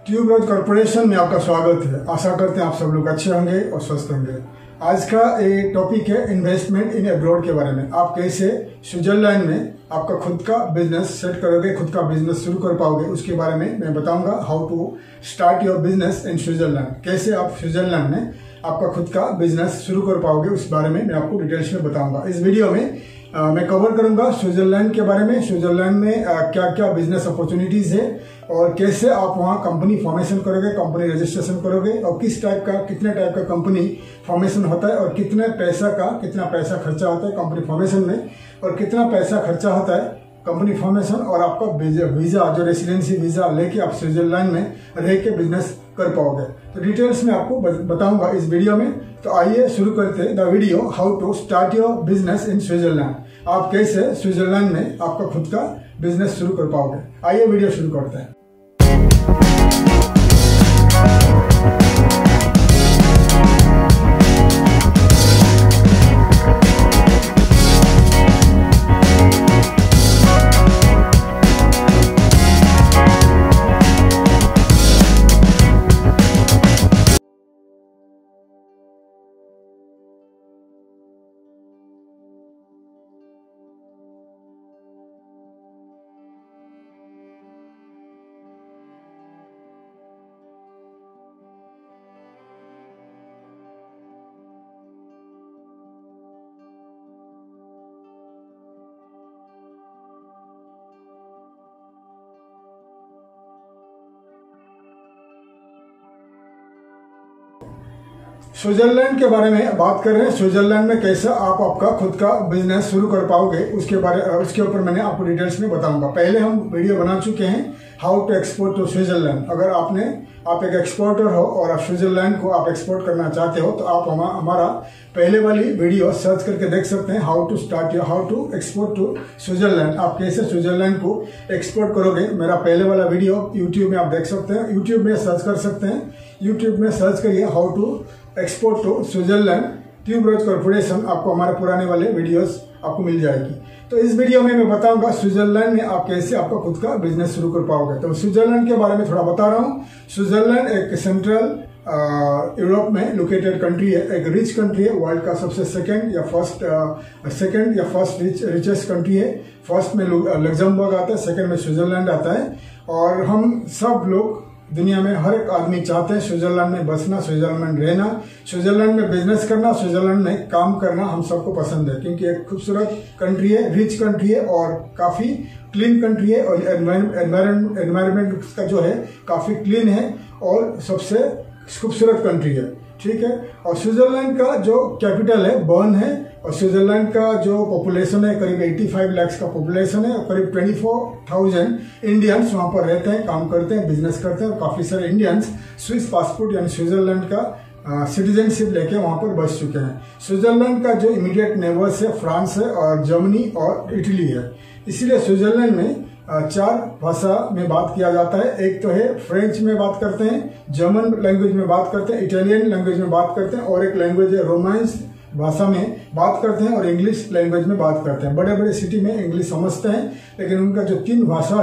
Tuberose corporation में आपका स्वागत है। आशा करते हैं आप सब लोग अच्छे होंगे और स्वस्थ होंगे। आज का एक टॉपिक है इन्वेस्टमेंट इन अब्रॉड के बारे में। आप कैसे स्विट्जरलैंड में आपका खुद का बिजनेस सेट करोगे, खुद का बिजनेस शुरू कर पाओगे, उसके बारे में मैं बताऊंगा। How to start your business in Switzerland, कैसे आप स्विट्जरलैंड में आपका खुद का बिजनेस शुरू कर पाओगे, उस बारे में मैं आपको डिटेल्स में बताऊंगा। इस वीडियो में मैं कवर करूंगा स्विट्जरलैंड के बारे में, स्विट्जरलैंड में क्या क्या बिजनेस अपॉर्चुनिटीज है और कैसे आप वहां कंपनी फॉर्मेशन करोगे, कंपनी रजिस्ट्रेशन करोगे और किस टाइप का, कितने टाइप का कंपनी फॉर्मेशन होता है और कितना पैसा खर्चा होता है कंपनी फॉर्मेशन में और कितना पैसा खर्चा होता है कंपनी फॉर्मेशन और आपका वीजा जो रेसिडेंसी वीजा लेके आप स्विट्जरलैंड में रह के बिजनेस कर पाओगे। तो डिटेल्स में आपको बताऊंगा इस वीडियो में। तो आइए शुरू करते हैं the video. How to start your business in Switzerland, आप कैसे स्विट्जरलैंड में आपका खुद का बिजनेस शुरू कर पाओगे। आइए वीडियो शुरू करते हैं। स्विट्जरलैंड के बारे में बात कर रहे हैं। स्विट्जरलैंड में कैसे आप आपका खुद का बिजनेस शुरू कर पाओगे, उसके ऊपर मैंने आपको डिटेल्स में बताऊंगा। पहले हम वीडियो बना चुके हैं how to export to Switzerland. अगर आप एक एक्सपोर्टर हो और आप स्विट्जरलैंड को आप एक्सपोर्ट करना चाहते हो तो आप हमारा पहले वाली वीडियो सर्च करके देख सकते हैं। How to export to Switzerland, आप कैसे स्विट्जरलैंड को एक्सपोर्ट करोगे। मेरा पहले वाला वीडियो यूट्यूब में आप देख सकते हैं, यूट्यूब में सर्च कर सकते हैं। यूट्यूब में सर्च करिए how to export to Switzerland tuberose corporation, आपको हमारे पुराने वाले वीडियोस आपको मिल जाएगी। तो इस वीडियो में मैं बताऊंगा स्विट्जरलैंड में आप कैसे आपका खुद का बिजनेस शुरू कर पाओगे। तो स्विट्जरलैंड के बारे में थोड़ा बता रहा हूँ। स्विट्जरलैंड एक सेंट्रल यूरोप में लोकेटेड कंट्री है, एक रिच कंट्री है, वर्ल्ड का सबसे सेकंड या फर्स्ट रिचेस्ट कंट्री है। फर्स्ट में लग्जमबर्ग आता है, सेकंड में स्विट्जरलैंड आता है। और हम सब लोग दुनिया में हर एक आदमी चाहते हैं स्विट्जरलैंड में बसना, स्विट्जरलैंड में रहना, स्विट्जरलैंड में बिजनेस करना, स्विट्जरलैंड में काम करना हम सबको पसंद है, क्योंकि एक खूबसूरत कंट्री है, रिच कंट्री है और काफी क्लीन कंट्री है और एनवायरमेंट का जो है काफी क्लीन है और सबसे खूबसूरत कंट्री है। ठीक है। और स्विट्जरलैंड का जो कैपिटल है बर्न है और स्विट्जरलैंड का जो पॉपुलेशन है करीब 85 लाख का पॉपुलेशन है और करीब 24,000 इंडियंस वहां पर रहते हैं, काम करते हैं, बिजनेस करते हैं। और काफी सारे इंडियंस स्विस पासपोर्ट यानी स्विट्जरलैंड का सिटीजनशिप लेके वहां पर बस चुके हैं। स्विट्जरलैंड का जो इमीडिएट नेबर्स है फ्रांस है और जर्मनी और इटली है। इसीलिए स्विट्जरलैंड में 4 भाषा में बात किया जाता है। एक तो है फ्रेंच में बात करते हैं, जर्मन लैंग्वेज में बात करते हैं, इटालियन लैंग्वेज में बात करते हैं और एक लैंग्वेज है रोमांस भाषा में बात करते हैं और इंग्लिश लैंग्वेज में बात करते हैं। बड़े बड़े सिटी में इंग्लिश समझते हैं, लेकिन उनका जो 3 भाषा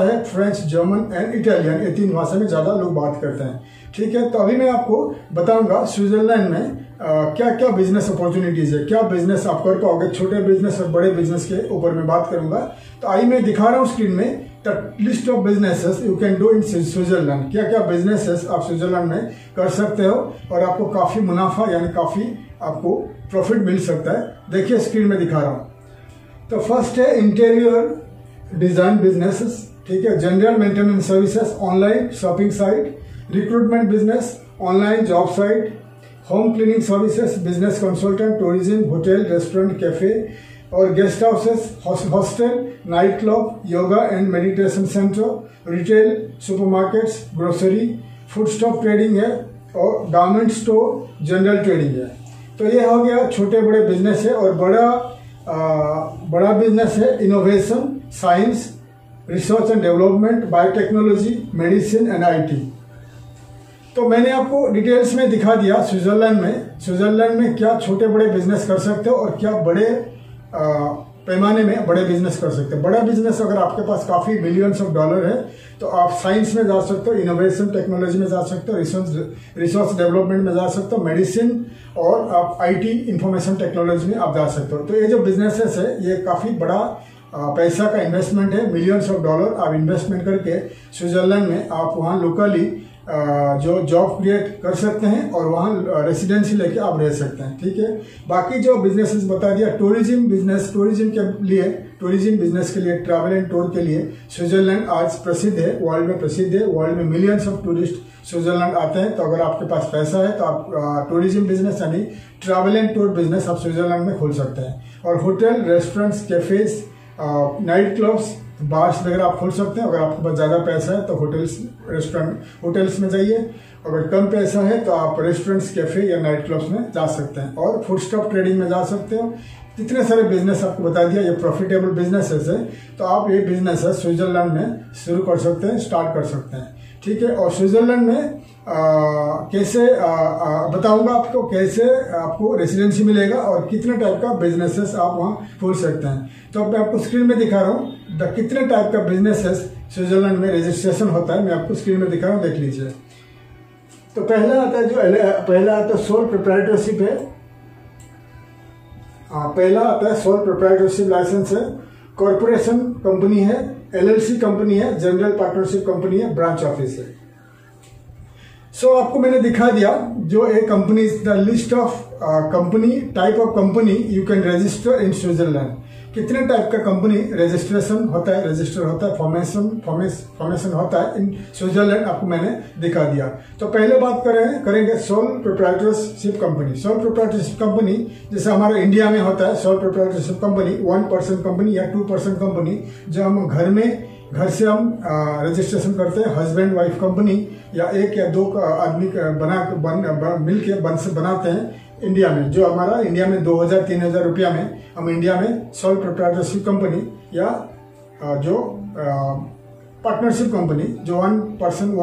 है फ्रेंच, जर्मन एंड इटालियन, ये 3 भाषा में ज्यादा लोग बात करते हैं। ठीक है। तो अभी मैं आपको बताऊंगा स्विट्जरलैंड में क्या क्या बिजनेस अपॉर्चुनिटीज है, क्या बिजनेस आप कर पाओगे। छोटे बिजनेस और बड़े बिजनेस के ऊपर मैं बात करूंगा। तो आइए मैं दिखा रहा हूँ स्क्रीन में the list of businesses you can do in Switzerland. क्या क्या बिजनेसेस आप स्विट्जरलैंड में कर सकते हो और आपको काफी मुनाफा यानी काफी आपको प्रॉफिट मिल सकता है। देखिए स्क्रीन में दिखा रहा हूँ। तो फर्स्ट है इंटीरियर डिजाइन बिजनेसेस। ठीक है। General maintenance services, online shopping site, recruitment business, online job site, home cleaning services, business consultant, tourism, hotel, restaurant, cafe और guest houses, hostel, night club, yoga and meditation centre, retail, supermarkets, grocery, food stock trading है और garment store, general trading है। तो ये हो गया छोटे बड़े बिजनेस है। और बड़ा बिजनेस है innovation, science, research and development, biotechnology, medicine and IT। तो मैंने आपको डिटेल्स में दिखा दिया स्विट्जरलैंड में क्या छोटे बड़े बिजनेस कर सकते हो और क्या बड़े पैमाने में बड़े बिजनेस कर सकते हैं। बड़ा बिजनेस अगर आपके पास काफ़ी मिलियंस ऑफ डॉलर है तो आप साइंस में जा सकते हो, इनोवेशन टेक्नोलॉजी में जा सकते हो, रिसर्च डेवलपमेंट में जा सकते हो, मेडिसिन और आप आईटी इंफॉर्मेशन टेक्नोलॉजी में आप जा सकते हो। तो ये जो बिजनेसेस है ये काफ़ी बड़ा पैसा का इन्वेस्टमेंट है। मिलियंस ऑफ डॉलर आप इन्वेस्टमेंट करके स्विट्जरलैंड में आप वहाँ लोकली जो जॉब क्रिएट कर सकते हैं और वहाँ रेसिडेंसी लेके आप रह सकते हैं। ठीक है, बाकी जो बिजनेसेस बता दिया, टूरिज्म बिजनेस, टूरिज्म बिजनेस के लिए, ट्रैवल एंड टूर के लिए स्विट्जरलैंड आज प्रसिद्ध है, वर्ल्ड में प्रसिद्ध है। वर्ल्ड में मिलियंस ऑफ टूरिस्ट स्विट्जरलैंड आते हैं। तो अगर आपके पास पैसा है तो आप टूरिज्म बिजनेस यानी ट्रैवल एंड टूर बिजनेस आप स्विट्जरलैंड में खोल सकते हैं। और hotel, restaurants, cafes, night clubs, bars वगैरह आप खोल सकते हैं। अगर आपके पास ज़्यादा पैसा है तो होटल्स में जाइए, अगर कम पैसा है तो आप रेस्टोरेंट्स, कैफे या नाइट क्लब्स में जा सकते हैं। और फूड स्टॉक ट्रेडिंग में जा सकते हो। इतने सारे बिजनेस आपको बता दिया, ये प्रॉफिटेबल बिजनेसेस है। तो आप ये बिजनेस है स्विट्जरलैंड में शुरू कर सकते हैं, स्टार्ट कर सकते हैं। ठीक है, और स्विट्जरलैंड में कैसे बताऊंगा आपको, कैसे आपको रेसिडेंसी मिलेगा और कितने टाइप का बिजनेसेस आप वहाँ खोल सकते हैं। तो अब मैं आपको स्क्रीन में दिखा रहा हूँ कितने टाइप का बिजनेसेस स्विट्जरलैंड में रजिस्ट्रेशन होता है। मैं आपको स्क्रीन में दिखा रहा हूँ, देख लीजिए। तो पहला आता है सोल प्रोप्राइटरशिप है। पहला आता है सोल प्रोप्राइटरशिप लाइसेंस है। कॉर्पोरेशन कंपनी है, एलएलसी कंपनी है, जनरल पार्टनरशिप कंपनी है, ब्रांच ऑफिस है। सो आपको मैंने दिखा दिया जो a company, the list of company, type of company you can register in Switzerland. कितने टाइप का कंपनी रजिस्ट्रेशन होता है, रजिस्टर होता है, फॉर्मेशन होता है इन स्विट्जरलैंड, आपको मैंने दिखा दिया। तो पहले बात करेंगे sole proprietorship company. Sole proprietorship company जैसे हमारे इंडिया में होता है, सोल प्रोप्राइटरशिप कंपनी 1% कंपनी या 2% कंपनी, जो हम घर से हम रजिस्ट्रेशन करते हैं। हस्बैंड वाइफ कंपनी या एक या दो आदमी मिल के बनाते हैं इंडिया में, जो हमारा इंडिया में 2000-3000 रुपया में हम इंडिया में सोल प्रोप्राइटरशिप कंपनी या जो पार्टनरशिप कंपनी जो 1%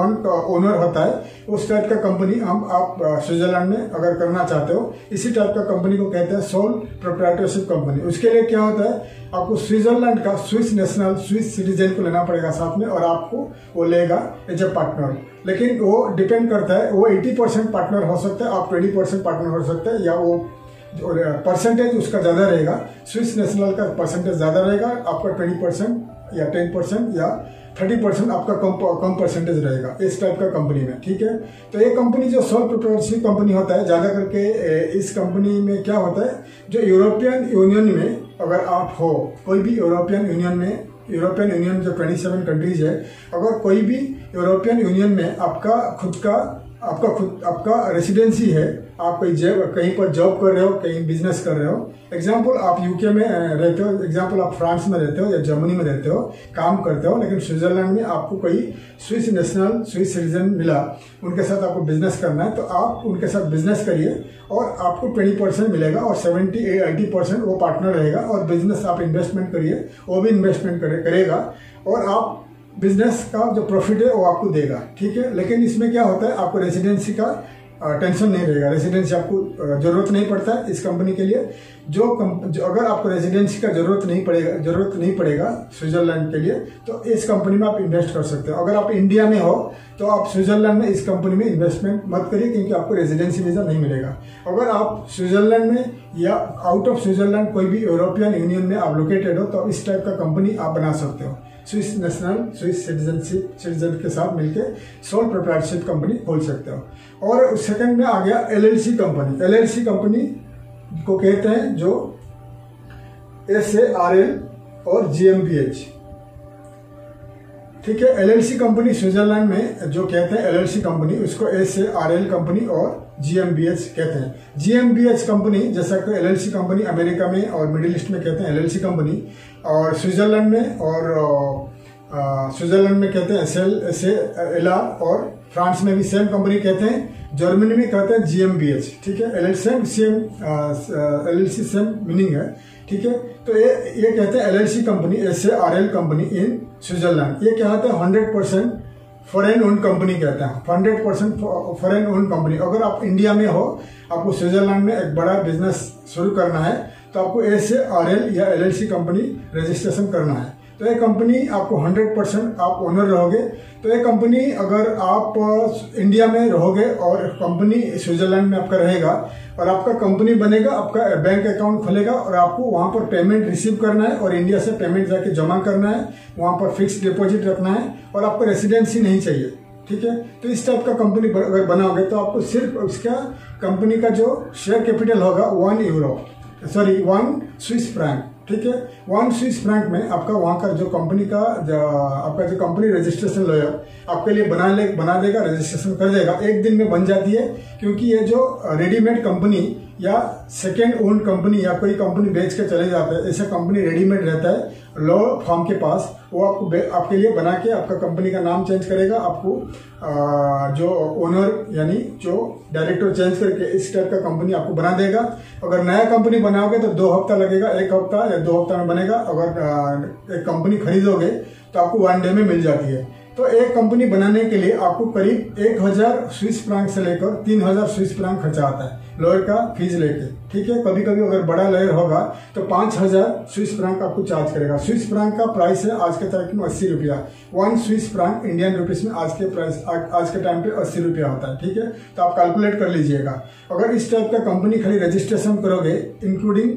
ओनर होता है, उस टाइप का कंपनी आप स्विट्जरलैंड में अगर करना चाहते हो, इसी टाइप का कंपनी को कहते हैं सोल प्रोप्राइटरशिप कंपनी। उसके लिए क्या होता है, आपको स्विट्जरलैंड का स्विस सिटीजन को लेना पड़ेगा साथ में, और आपको वो लेगा एज ए पार्टनर। लेकिन वो डिपेंड करता है, वो 80% पार्टनर हो सकता है, आप 20% पार्टनर हो सकते हैं, या वो परसेंटेज उसका ज़्यादा रहेगा। स्विस नेशनल का परसेंटेज ज़्यादा रहेगा, आपका 20% या 10% या 30% आपका कम परसेंटेज रहेगा इस टाइप का कंपनी में। ठीक है, तो ये कंपनी जो सोल प्रोप्राइटरशिप कंपनी होता है, ज़्यादा करके इस कंपनी में क्या होता है, जो यूरोपियन यूनियन में अगर आप हो, कोई भी यूरोपियन यूनियन जो 27 कंट्रीज है, अगर कोई भी यूरोपियन यूनियन में आपका रेसिडेंसी है, आप कहीं पर जॉब कर रहे हो, कहीं बिजनेस कर रहे हो, एग्जाम्पल आप यूके में रहते हो, एग्जाम्पल आप फ्रांस में रहते हो या जर्मनी में रहते हो, काम करते हो, लेकिन स्विट्जरलैंड में आपको कोई स्विस सिटीजन मिला, उनके साथ आपको बिजनेस करना है, तो आप उनके साथ बिजनेस करिए और आपको 20% मिलेगा और 70-80% वो पार्टनर रहेगा, और बिजनेस आप इन्वेस्टमेंट करिए, वो भी इन्वेस्टमेंट करेगा और आप बिजनेस का जो प्रॉफिट है वो आपको देगा। ठीक है, लेकिन इसमें क्या होता है, आपको रेसिडेंसी का टेंशन नहीं रहेगा, रेसिडेंसी आपको जरूरत नहीं पड़ता है इस कंपनी के लिए। जो अगर आपको रेसिडेंसी का जरूरत नहीं पड़ेगा स्विट्जरलैंड के लिए, तो इस कंपनी में आप इन्वेस्ट कर सकते हो। अगर आप इंडिया में हो तो आप स्विट्जरलैंड में इस कंपनी में इन्वेस्टमेंट मत करिए, क्योंकि आपको रेजिडेंसी वीजा नहीं मिलेगा। अगर आप स्विट्जरलैंड में या आउट ऑफ स्विट्जरलैंड कोई भी यूरोपियन यूनियन में आप लोकेटेड हो, तो इस टाइप का कंपनी आप बना सकते हो। स्विस सिटीजन के साथ मिलकर सोल प्रोप्राइटरशिप कंपनी खोल सकते हो। और सेकंड में आ गया एलएलसी कंपनी। एलएलसी कंपनी को कहते हैं जो SARL और GmbH। ठीक है, एलएलसी कंपनी स्विट्जरलैंड में जो कहते हैं एलएलसी कंपनी, उसको SARL कंपनी और GmbH कहते हैं। GmbH कंपनी जैसा कि एलएलसी कंपनी अमेरिका में और मिडिल ईस्ट में कहते हैं एलएलसी कंपनी, और स्विट्जरलैंड में कहते हैं SALR, और फ्रांस में भी सेम कंपनी कहते हैं, जर्मनी में कहते हैं GmbH। ठीक है, एलएलसी सेम मीनिंग है। ठीक है, तो ये कहते हैं LLC company, SARL company in Switzerland. ये क्या होता है, 100% फॉरेन ओन कंपनी कहते हैं, 100% फॉरेन ओन कंपनी। अगर आप इंडिया में हो, आपको स्विट्जरलैंड में एक बड़ा बिजनेस शुरू करना है, तो आपको ए से RL या LLC कंपनी रजिस्ट्रेशन करना है। तो ये कंपनी आपको 100% आप ओनर रहोगे। तो ये कंपनी अगर आप इंडिया में रहोगे और कंपनी स्विट्जरलैंड में आपका रहेगा और आपका कंपनी बनेगा, आपका बैंक अकाउंट खुलेगा और आपको वहां पर पेमेंट रिसीव करना है और इंडिया से पेमेंट जाके जमा करना है, वहां पर फिक्स डिपॉजिट रखना है और आपको रेसिडेंसी नहीं चाहिए। ठीक है, तो इस टाइप का कंपनी अगर बनाओगे तो आपको सिर्फ उसका कंपनी का जो शेयर कैपिटल होगा 1 स्विस फ्रैंक। ठीक है, 1 स्विस फ्रैंक में आपका वहां का जो कंपनी का आपका जो कंपनी रजिस्ट्रेशन लॉयर आपके लिए बना देगा, रजिस्ट्रेशन कर देगा। एक दिन में बन जाती है, क्योंकि ये जो रेडीमेड कंपनी या सेकेंड ओन कंपनी या कोई कंपनी बेच के चले जाते हैं, ऐसा कंपनी रेडीमेड रहता है लॉ फॉर्म के पास, वो आपके लिए बना के आपका कंपनी का नाम चेंज करेगा, आपको जो ओनर यानी जो डायरेक्टर चेंज करके इस टाइप का कंपनी आपको बना देगा। अगर नया कंपनी बनाओगे तो 2 हफ्ता लगेगा, 1 हफ्ता या 2 हफ्ता में बनेगा। अगर एक कंपनी खरीदोगे तो आपको 1 डे में मिल जाती है। तो एक कंपनी बनाने के लिए आपको करीब 1000 स्विस फ्रैंक से लेकर 3000 स्विस फ्रैंक खर्चा आता है लॉयर का फीस लेके। ठीक है, कभी कभी अगर बड़ा लॉयर होगा तो 5000 स्विस फ्रैंक आपको चार्ज करेगा। स्विस फ्रैंक का प्राइस है आज के तारीख में 80 रुपया। 1 स्विस फ्रैंक इंडियन रुपीस में आज के टाइम पे 80 रुपया होता है। ठीक है, तो आप कैलकुलेट कर लीजिएगा। अगर इस टाइप का कंपनी खाली रजिस्ट्रेशन करोगे इंक्लूडिंग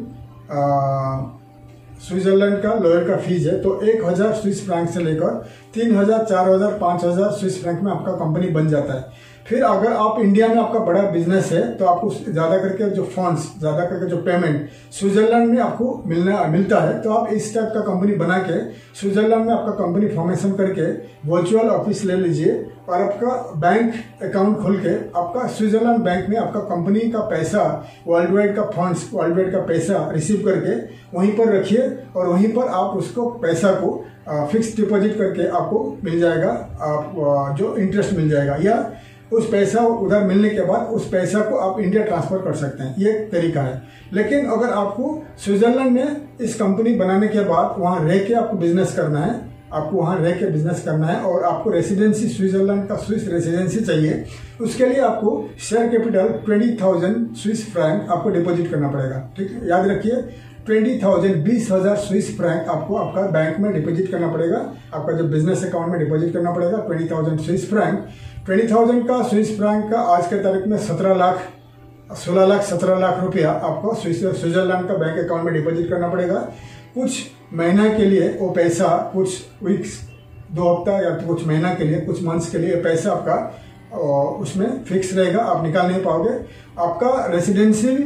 स्विट्जरलैंड का लॉयर का फीस है, तो 1000 स्विस फ्रैंक से लेकर 3000, 4000, 5000 स्विस फ्रैंक में आपका कंपनी बन जाता है। फिर अगर आप इंडिया में आपका बड़ा बिजनेस है तो आपको ज्यादा करके जो फंड्स, ज्यादा करके जो पेमेंट स्विट्जरलैंड में आपको मिलता है, तो आप इस टाइप का कंपनी बना के स्विट्जरलैंड में आपका कंपनी फॉर्मेशन करके वर्चुअल ऑफिस ले लीजिए और आपका बैंक अकाउंट खोल के आपका स्विट्जरलैंड बैंक में आपका कंपनी का पैसा, वर्ल्ड वाइड का फंड्स, वर्ल्ड वाइड का पैसा रिसीव करके वहीं पर रखिए और वहीं पर आप उसको पैसा को फिक्स डिपॉजिट करके आपको मिल जाएगा, आप जो इंटरेस्ट मिल जाएगा, या उस पैसा उधर मिलने के बाद उस पैसा को आप इंडिया ट्रांसफर कर सकते हैं। ये तरीका है। लेकिन अगर आपको स्विट्जरलैंड में इस कंपनी बनाने के बाद वहां रह के आपको बिजनेस करना है, आपको वहां रह के बिजनेस करना है और आपको रेसिडेंसी स्विट्जरलैंड का स्विस रेसिडेंसी चाहिए, उसके लिए आपको शेयर कैपिटल 20,000 स्विस फ्रैंक आपको डिपॉजिट करना पड़ेगा। ठीक है, याद रखिए 20,000 स्विस फ्रैंक आपको आपका बैंक में डिपॉजिट करना पड़ेगा, आपका जो बिजनेस अकाउंट में डिपॉजिट करना पड़ेगा 20,000 स्विस फ्रैंक। 20,000 का स्विस फ्रैंक का आज के तारीख में 17 लाख रुपया आपको स्विट्जरलैंड का बैंक अकाउंट में डिपॉजिट करना पड़ेगा। कुछ महीना के लिए वो पैसा, कुछ वीक्स, 2 हफ्ता या कुछ महीना के लिए, कुछ मंथ्स के लिए पैसा आपका उसमें फिक्स रहेगा, आप निकाल नहीं पाओगे। आपका रेसिडेंसी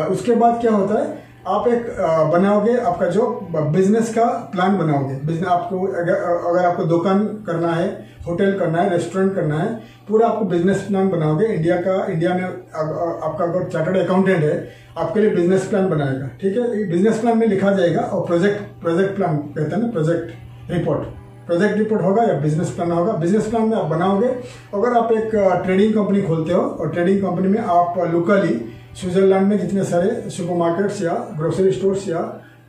उसके बाद क्या होता है, आप एक बनाओगे आपका जो बिजनेस का प्लान बनाओगे। बिजनेस आपको अगर आपको दुकान करना है, होटल करना है, रेस्टोरेंट करना है, पूरा आपको बिजनेस प्लान बनाओगे। इंडिया में आपका अगर चार्टर्ड अकाउंटेंट है आपके लिए बिजनेस प्लान बनाएगा। ठीक है, बिजनेस प्लान में लिखा जाएगा और प्रोजेक्ट प्लान कहते हैं ना, प्रोजेक्ट रिपोर्ट होगा या बिजनेस प्लान होगा। बिजनेस प्लान में आप बनाओगे। अगर आप एक ट्रेडिंग कंपनी खोलते हो और ट्रेडिंग कंपनी में आप लोकली स्विट्जरलैंड में जितने सारे सुपरमार्केट्स या ग्रोसरी स्टोर्स या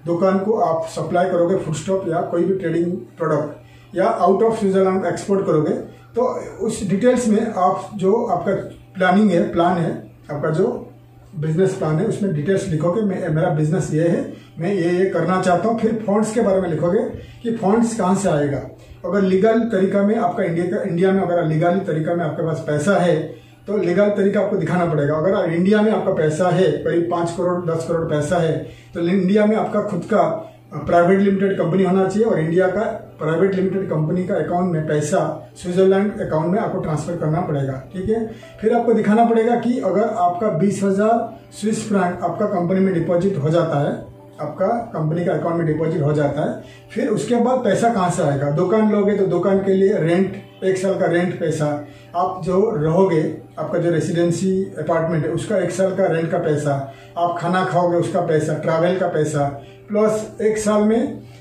दुकान को आप सप्लाई करोगे, फूड स्टॉप या कोई भी ट्रेडिंग प्रोडक्ट, या आउट ऑफ स्विट्जरलैंड एक्सपोर्ट करोगे, तो उस डिटेल्स में आप जो आपका प्लान है, आपका जो बिजनेस प्लान है उसमें डिटेल्स लिखोगे। मेरा बिजनेस ये है, मैं ये करना चाहता हूँ। फिर फंड्स के बारे में लिखोगे कि फंड्स कहाँ से आएगा। अगर लीगल तरीका में आपका इंडिया में अगर लीगल तरीका में आपके पास पैसा है तो लीगल तरीका आपको दिखाना पड़ेगा। अगर इंडिया में आपका पैसा है, करीब 5 करोड़ 10 करोड़ पैसा है, तो इंडिया में आपका खुद का प्राइवेट लिमिटेड कंपनी होना चाहिए और इंडिया का प्राइवेट लिमिटेड कंपनी का अकाउंट में पैसा स्विट्जरलैंड अकाउंट में आपको ट्रांसफर करना पड़ेगा। ठीक है, फिर आपको दिखाना पड़ेगा कि अगर आपका 20,000 स्विस फ्रैंक आपका कंपनी में डिपॉजिट हो जाता है, आपका कंपनी का अकाउंट में डिपॉजिट हो जाता है, फिर उसके बाद पैसा कहाँ से आएगा। दुकान लोगे तो दुकान के लिए रेंट, 1 साल का रेंट पैसा, आप जो रहोगे आपका जो रेसिडेंसी अपार्टमेंट है उसका 1 साल का रेंट का पैसा, आप खाना खाओगे उसका पैसा, ट्रैवल का पैसा, प्लस 1 साल में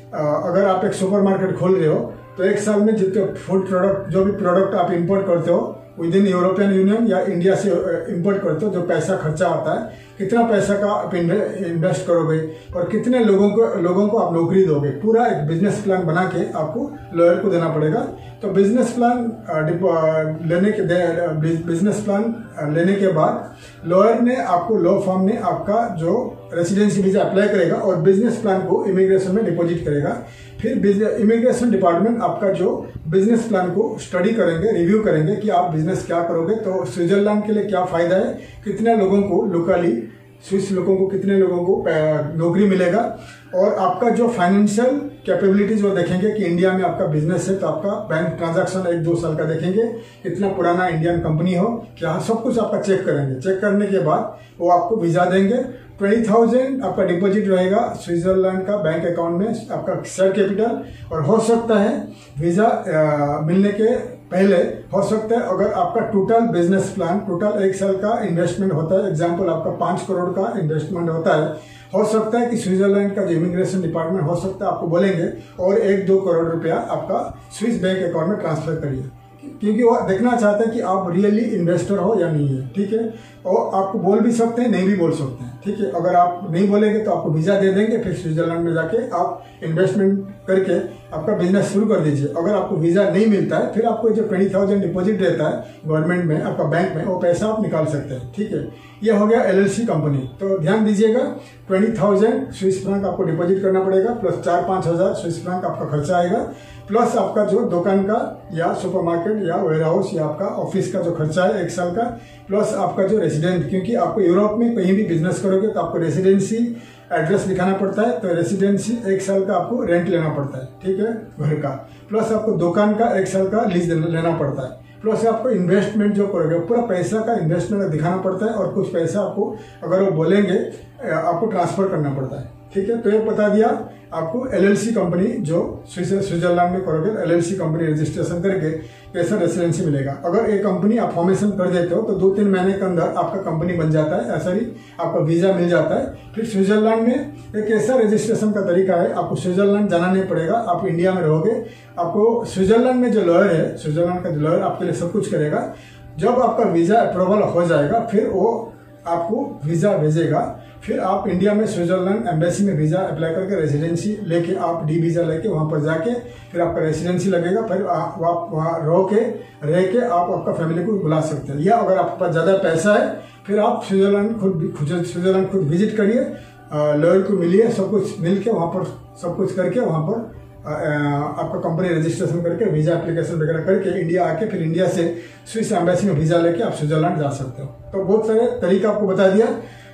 अगर आप एक सुपरमार्केट खोल रहे हो तो 1 साल में जितने फूड प्रोडक्ट, जो भी प्रोडक्ट आप इंपोर्ट करते हो विद इन यूरोपियन यूनियन या इंडिया से इंपोर्ट करते हो, जो पैसा खर्चा होता है, कितना पैसा का आप इन्वेस्ट करोगे और कितने लोगों को आप नौकरी दोगे, पूरा एक बिजनेस प्लान बना के आपको लॉयर को देना पड़ेगा। तो बिजनेस प्लान लेने के बाद लॉयर ने आपको, लॉ फर्म ने आपका जो रेसिडेंसी वीजा अप्लाई करेगा और बिजनेस प्लान को इमिग्रेशन में डिपॉजिट करेगा। फिर इमिग्रेशन डिपार्टमेंट आपका जो बिजनेस प्लान को स्टडी करेंगे, रिव्यू करेंगे कि आप बिजनेस क्या करोगे, तो स्विट्जरलैंड के लिए क्या फायदा है, कितने लोगों को लोकली स्विस लोगों को कितने लोगों को नौकरी मिलेगा, और आपका जो फाइनेंशियल कैपेबिलिटीज वो देखेंगे कि इंडिया में आपका बिजनेस है तो आपका बैंक ट्रांजैक्शन 1-2 साल का देखेंगे, कितना पुराना इंडियन कंपनी हो क्या, सब कुछ आपका चेक करेंगे। चेक करने के बाद वो आपको वीजा देंगे। 20,000 आपका डिपॉजिट रहेगा स्विट्जरलैंड का बैंक अकाउंट में, आपका शेयर कैपिटल। और हो सकता है वीजा मिलने के पहले हो सकता है अगर आपका टोटल बिजनेस प्लान, टोटल 1 साल का इन्वेस्टमेंट होता है, एग्जांपल आपका 5 करोड़ का इन्वेस्टमेंट होता है, हो सकता है कि स्विट्जरलैंड का जो इमिग्रेशन डिपार्टमेंट हो सकता है आपको बोलेंगे और 1-2 करोड़ रुपया आपका स्विस बैंक अकाउंट में ट्रांसफर करिए, क्योंकि वो देखना चाहते हैं कि आप रियली इन्वेस्टर हो या नहीं है। ठीक है, और आपको बोल भी सकते हैं, नहीं भी बोल सकते हैं। ठीक है, अगर आप नहीं बोलेंगे तो आपको वीजा दे देंगे, फिर स्विट्जरलैंड में जाके आप इन्वेस्टमेंट करके आपका बिजनेस शुरू कर दीजिए। अगर आपको वीजा नहीं मिलता है फिर आपको जो 20,000 डिपॉजिट रहता है गवर्नमेंट में, आपका बैंक में, वो पैसा आप निकाल सकते हैं। ठीक है, ये हो गया LLC कंपनी। तो ध्यान दीजिएगा 20,000 स्विस फ्रैंक आपको डिपॉजिट करना पड़ेगा, प्लस 4-5 हजार स्विस फ्रैंक आपका खर्चा आएगा, प्लस आपका जो दुकान का या सुपरमार्केट या वेयर हाउस या आपका ऑफिस का जो खर्चा है 1 साल का, प्लस आपका जो रेसिडेंट, क्योंकि आपको यूरोप में कहीं भी बिजनेस करोगे तो आपको रेसिडेंसी एड्रेस दिखाना पड़ता है, तो रेसिडेंसी 1 साल का आपको रेंट लेना पड़ता है। ठीक है, घर का, प्लस आपको दुकान का 1 साल का लीज लेना पड़ता है, प्लस आपको इन्वेस्टमेंट जो करोगे पूरा पैसा का इन्वेस्टमेंट दिखाना पड़ता है, और कुछ पैसा आपको अगर वो बोलेंगे आपको ट्रांसफर करना पड़ता है। ठीक है, तो ये बता दिया आपको LLC कंपनी जो स्विट्जरलैंड में करोगे, LLC कंपनी रजिस्ट्रेशन करके कैसा रेसिडेंसी मिलेगा। अगर एक कंपनी आप फॉर्मेशन कर देते हो तो 2-3 महीने के अंदर आपका कंपनी बन जाता है, ऐसा ही आपका वीजा मिल जाता है। फिर स्विट्जरलैंड में एक ऐसा रजिस्ट्रेशन का तरीका है, आपको स्विट्जरलैंड जाना नहीं पड़ेगा, आप इंडिया में रहोगे, आपको स्विट्जरलैंड में जो लॉयर है, स्विट्जरलैंड का जो लॉयर आपके लिए सब कुछ करेगा। जब आपका वीजा अप्रूवल हो जाएगा फिर वो आपको वीजा भेजेगा, फिर आप इंडिया में स्विट्जरलैंड एम्बेसी में वीजा अप्लाई करके रेसिडेंसी लेके आप डी वीजा लेके वहां पर जाके फिर आपका रेसिडेंसी लगेगा, फिर आप वहां रह के आप आपका फैमिली को बुला सकते हैं। या अगर आपके पास ज्यादा पैसा है फिर आप स्विट्जरलैंड खुद विजिट करिए, लॉयर को मिलिए, सब कुछ मिल के वहां पर सब कुछ करके वहां पर आपका कंपनी रजिस्ट्रेशन करके वीजा एप्लीकेशन वगैरह करके इंडिया आके फिर इंडिया से स्विस एम्बेसी में वीजा लेके आप स्विट्जरलैंड जा सकते हो। तो बहुत सारे तरीका आपको बता दिया।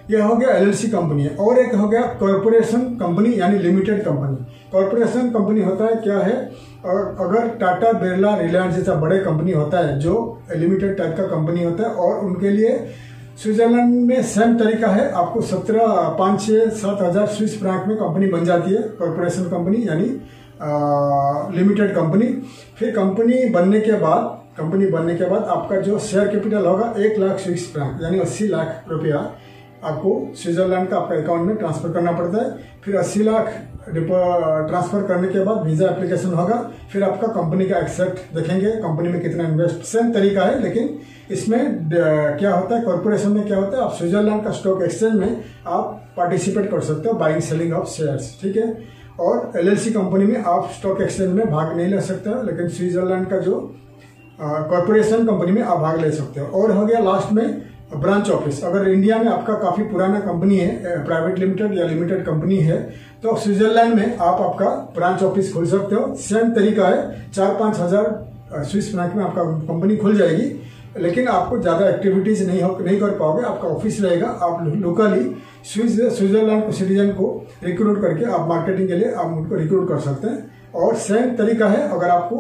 यह हो गया LLC कंपनी है। और एक हो गया कॉर्पोरेशन कंपनी यानी लिमिटेड कंपनी। कॉर्पोरेशन कंपनी होता है क्या है, अगर टाटा, बिरला, रिलायंस जैसा बड़े कंपनी होता है जो लिमिटेड टाइप का कंपनी होता है, और उनके लिए स्विट्जरलैंड में सेम तरीका है, आपको 5-6-7 हजार स्विस फ्रैंक में कंपनी बन जाती है, कॉर्पोरेशन कंपनी यानी लिमिटेड कंपनी। फिर कंपनी बनने के बाद आपका जो शेयर कैपिटल होगा 1 लाख स्विस फ्रैंक यानी 80 लाख रुपया आपको स्विट्जरलैंड का आपका अकाउंट में ट्रांसफर करना पड़ता है। फिर 80 लाख ट्रांसफर करने के बाद वीजा एप्लीकेशन होगा, फिर आपका कंपनी का एक्सेप्ट देखेंगे, कंपनी में कितना इन्वेस्ट, सेम तरीका है, लेकिन इसमें क्या होता है, कॉर्पोरेशन में क्या होता है, आप स्विट्जरलैंड का स्टॉक एक्सचेंज में आप पार्टिसिपेट कर सकते हो, बाइंग सेलिंग ऑफ शेयर्स। ठीक है, और LLC कंपनी में आप स्टॉक एक्सचेंज में भाग नहीं ले सकते हो, लेकिन स्विट्जरलैंड का जो कॉर्पोरेशन कंपनी में आप भाग ले सकते हो। और हो गया लास्ट में ब्रांच ऑफिस। अगर इंडिया में आपका काफी पुराना कंपनी है, प्राइवेट लिमिटेड या लिमिटेड कंपनी है, तो स्विट्जरलैंड में आप आपका ब्रांच ऑफिस खोल सकते हो। सेम तरीका है, 4-5 हजार स्विस फ्रैंक में आपका कंपनी खुल जाएगी, लेकिन आपको ज्यादा एक्टिविटीज नहीं कर पाओगे, आपका ऑफिस रहेगा। आप लोकली स्विट्जरलैंड को सिटीजन को रिक्रूट करके आप मार्केटिंग के लिए आप उनको रिक्रूट कर सकते हैं। और सेम तरीका है, अगर आपको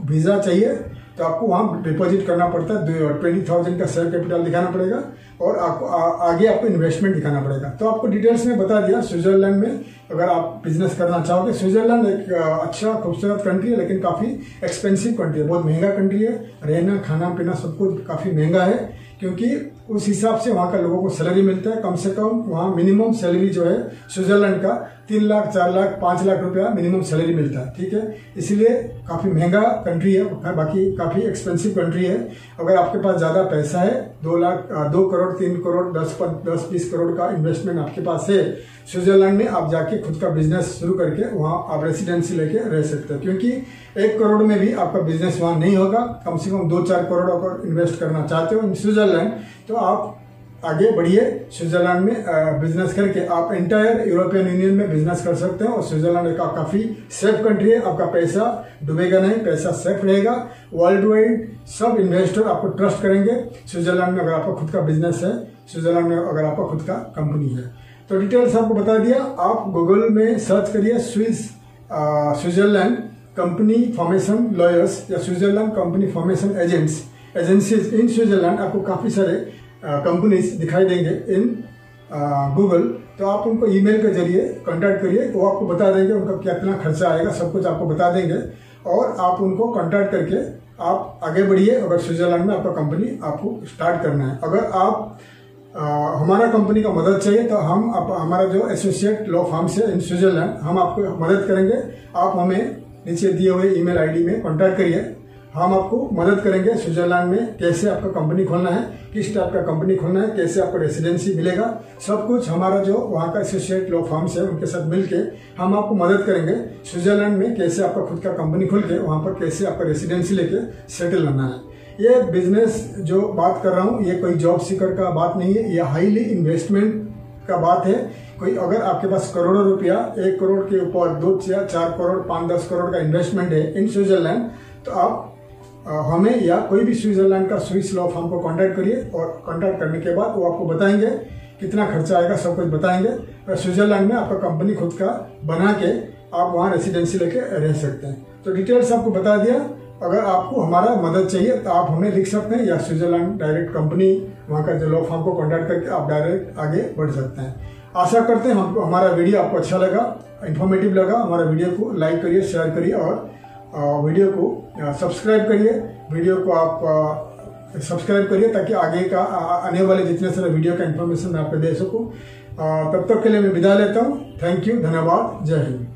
वीजा चाहिए तो आपको वहां डिपॉजिट करना पड़ता है, 20,000 का शेयर कैपिटल दिखाना पड़ेगा, और आपको आगे आपको इन्वेस्टमेंट दिखाना पड़ेगा। तो आपको डिटेल्स में बता दिया स्विट्जरलैंड में अगर आप बिजनेस करना चाहोगे। स्विट्जरलैंड एक अच्छा खूबसूरत कंट्री है, लेकिन काफी एक्सपेंसिव कंट्री है, बहुत महंगा कंट्री है। रहना खाना पीना सब कुछ काफी महंगा है, क्योंकि उस हिसाब से वहां का लोगों को सैलरी मिलता है। कम से कम वहां मिनिमम सैलरी जो है स्विट्जरलैंड का 3 लाख 4 लाख 5 लाख रुपया मिनिमम सैलरी मिलता है। ठीक है, इसलिए काफी महंगा कंट्री है, बाकी काफी एक्सपेंसिव कंट्री है। अगर आपके पास ज्यादा पैसा है, 2 करोड़ 3 करोड़ 10-20 करोड़ का इन्वेस्टमेंट आपके पास है, स्विट्जरलैंड में आप जाके खुद का बिजनेस शुरू करके वहां आप रेसिडेंसी लेके रह सकते हैं। क्योंकि 1 करोड़ में भी आपका बिजनेस वहां नहीं होगा, कम से कम 2-4 करोड़ अगर इन्वेस्ट करना चाहते हो इन स्विट्जरलैंड, तो आप आगे बढ़िए। स्विट्जरलैंड में बिजनेस करके आप एंटायर यूरोपियन यूनियन में बिजनेस कर सकते हैं और स्विट्जरलैंड का काफी सेफ कंट्री है। आपका पैसा डूबेगा नहीं, पैसा सेफ रहेगा। वर्ल्ड वाइड सब इन्वेस्टर आपको ट्रस्ट करेंगे स्विट्जरलैंड में अगर आपका खुद का बिजनेस है, स्विट्जरलैंड में अगर आपका खुद का कंपनी है। तो डिटेल्स आपको बता दिया। आप गूगल में सर्च करिए स्विट्जरलैंड कंपनी फॉर्मेशन लॉयर्स या Switzerland company formation agencies in Switzerland. आपको काफी सारे कंपनीज दिखाई देंगे इन गूगल। तो आप उनको ईमेल के जरिए कांटेक्ट करिए, वो आपको बता देंगे उनका कितना खर्चा आएगा, सब कुछ आपको बता देंगे और आप उनको कांटेक्ट करके आप आगे बढ़िए। अगर स्विट्जरलैंड में आपका कंपनी आपको स्टार्ट करना है, अगर आप हमारा कंपनी का मदद चाहिए तो हम हमारा जो एसोसिएट लॉ फर्म्स है इन स्विट्जरलैंड, हम आपको मदद करेंगे। आप हमें नीचे दिए हुए ईमेल आईडी में कांटेक्ट करिए, हम आपको मदद करेंगे स्विट्जरलैंड में कैसे आपका कंपनी खोलना है, किस टाइप का कंपनी खोलना है, कैसे आपको रेसिडेंसी मिलेगा, सब कुछ हमारा जो वहाँ का एसोसिएट लॉ फर्म्स है उनके साथ मिलके हम आपको मदद करेंगे। स्विट्जरलैंड में कैसे आपका खुद का कंपनी खोल के वहाँ पर कैसे आपका रेसिडेंसी लेके सेटल करना है। ये बिजनेस जो बात कर रहा हूँ ये कोई जॉब सीकर का बात नहीं है, ये हाईली इन्वेस्टमेंट का बात है। कोई अगर आपके पास करोड़ों रुपया, 1 करोड़ के ऊपर 2 या 4 करोड़ 5-10 करोड़ का इन्वेस्टमेंट है इन स्विट्जरलैंड, तो आप हमें या कोई भी स्विट्जरलैंड का स्विस लॉ फर्म को कांटेक्ट करिए और कांटेक्ट करने के बाद वो आपको बताएंगे कितना खर्चा आएगा, सब कुछ बताएंगे। और स्विट्जरलैंड में आपका कंपनी खुद का बना के आप वहाँ रेसिडेंसी लेके रह सकते हैं। तो डिटेल्स आपको बता दिया। अगर आपको हमारा मदद चाहिए तो आप हमें लिख सकते हैं या स्विट्जरलैंड डायरेक्ट कंपनी वहाँ का जो लॉ फर्म को कांटेक्ट करके आप डायरेक्ट आगे बढ़ सकते हैं। आशा करते हैं हमको हमारा वीडियो आपको अच्छा लगा, इन्फॉर्मेटिव लगा। हमारा वीडियो को लाइक करिए, शेयर करिए और वीडियो को सब्सक्राइब करिए। वीडियो को आप सब्सक्राइब करिए ताकि आगे का आने वाले जितने सारे वीडियो का इन्फॉर्मेशन मैं आपको दे सकूं। तब तक के लिए मैं विदा लेता हूं। थैंक यू, धन्यवाद, जय हिंद।